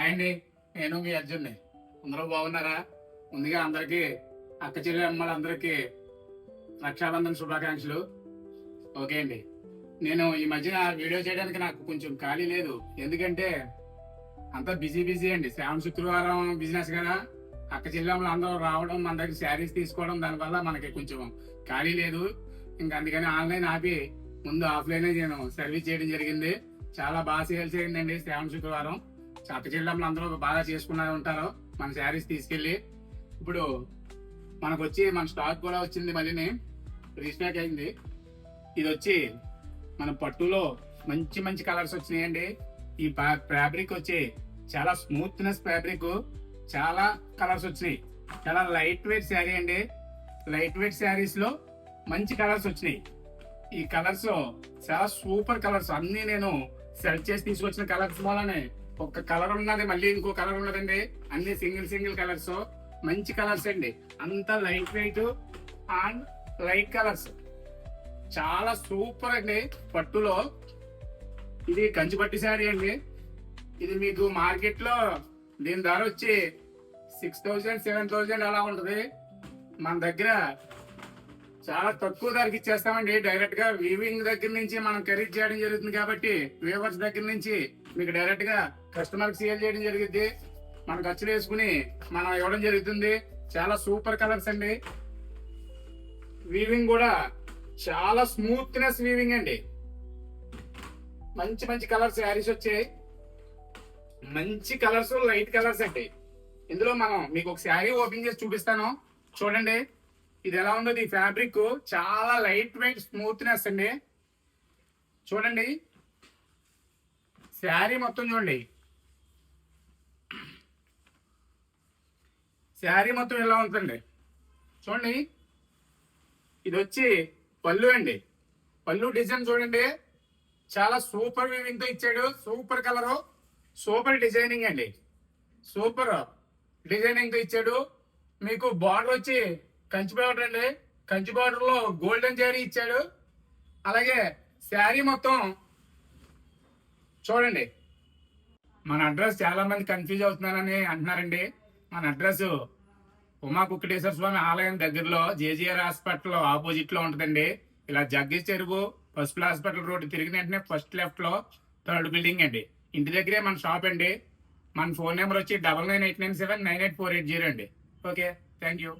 Hi అండి, నేను మీ అర్జున్ని. అందరూ బాగున్నారా? ముందుగా అందరికీ అక్క చెల్లి అమ్మలందరికీ రక్షాబంధన్ శుభాకాంక్షలు. ఓకే అండి, నేను ఈ మధ్యన వీడియో చేయడానికి నాకు కొంచెం ఖాళీ లేదు. ఎందుకంటే అంతా బిజీ అండి. శ్రావణ శుక్రవారం బిజినెస్ కదా, అక్క చెల్లెమ్మలు అందరూ రావడం, మన దగ్గర శారీస్ తీసుకోవడం, దానివల్ల మనకి కొంచెం ఖాళీ లేదు. ఇంకా అందుకని ఆన్లైన్ ఆపి ముందు ఆఫ్లైన్ నేను సర్వీస్ చేయడం జరిగింది. చాలా బాగా సేల్స్ అయిందండి. శ్రావణ శుక్రవారం అక్క చెల్లెమ్మలు అందరూ బాగా చేసుకున్నా ఉంటారు మన శారీస్ తీసుకెళ్లి. ఇప్పుడు మనకు వచ్చి మన స్టాక్ కూడా వచ్చింది, మళ్ళీ రీస్టాక్ అయింది. ఇది వచ్చి మన పట్టులో మంచి మంచి కలర్స్ వచ్చినాయండి. ఈ ఫ్యాబ్రిక్ వచ్చి చాలా స్మూత్నెస్ ఫ్యాబ్రిక్, చాలా కలర్స్ వచ్చినాయి. చాలా లైట్ వెయిట్ శారీ అండి. లైట్ వెయిట్ శారీస్ లో మంచి కలర్స్ వచ్చినాయి. ఈ కలర్స్ చాలా సూపర్ కలర్స్, అన్ని నేను సెలెక్ట్ చేసి తీసుకొచ్చిన కలర్స్ వల్లనే ఒక కలర్ ఉన్నది, మళ్ళీ ఇంకో కలర్ ఉన్నదండి. అన్ని సింగిల్ కలర్స్, మంచి కలర్స్ అండి. అంతా light weight and light colours, చాలా సూపర్ అండి. పట్టులో ఇది కంచిపట్టు శారీ అండి. ఇది మీకు మార్కెట్ లో దీని ధర వచ్చి 6,000 7,000 అలా ఉంటది. మన దగ్గర చాలా తక్కువ ధరకి ఇచ్చేస్తామండి. డైరెక్ట్ గా వీవింగ్ దగ్గర నుంచి మనం ఖరీదు చేయడం జరుగుతుంది కాబట్టి, వీవర్స్ దగ్గర నుంచి మీకు డైరెక్ట్ గా కస్టమర్ కి సేల్ చేయడం జరుగుతుంది. మన ఖర్చులు వేసుకుని మనం ఇవ్వడం జరుగుతుంది. చాలా సూపర్ కలర్స్ అండి. వీవింగ్ కూడా చాలా స్మూత్నెస్ వీవింగ్ అండి. మంచి మంచి కలర్స్ శారీస్ వచ్చాయి. మంచి కలర్స్, లైట్ కలర్స్ అండి. ఇందులో మనం మీకు ఒక శారీ ఓపెన్ చేసి చూపిస్తాను, చూడండి. ఇది ఎలా ఉందో, ఈ ఫ్యాబ్రిక్ చాలా లైట్ వెయిట్ స్మూత్నెస్ అండి. చూడండి శారీ మొత్తం, చూడండి శారీ మొత్తం ఎలా ఉంటుందండి. చూడండి, ఇది వచ్చి పళ్ళు అండి. పళ్ళు డిజైన్ చూడండి, చాలా సూపర్ వీవింగ్ తో ఇచ్చాడు. సూపర్ కలరు, సూపర్ డిజైనింగ్ అండి. సూపర్ డిజైనింగ్ తో ఇచ్చాడు. మీకు బార్డర్ వచ్చి కంచి బార్డర్ అండి. కంచి బార్డర్ లో గోల్డెన్ జరీ ఇచ్చాడు. అలాగే శారీ మొత్తం చూడండి. మన అడ్రస్ చాలా మంది కన్ఫ్యూజ్ అవుతున్నారని అంటున్నారండి. మన అడ్రస్ ఉమా కుక్కటేశ్వర స్వామి ఆలయం దగ్గరలో జేజీఆర్ హాస్పిటల్ ఆపోజిట్ లో ఉంటుందండి. ఇలా జగ్గేష్ చెరువు పసుపుల హాస్పిటల్ రోడ్ తిరిగిన వెంటనే ఫస్ట్ లెఫ్ట్ లో 3rd బిల్డింగ్ అండి. ఇంటి దగ్గరే మన షాప్ అండి. మన ఫోన్ నెంబర్ వచ్చి 9989798480 అండి. Okay, thank you.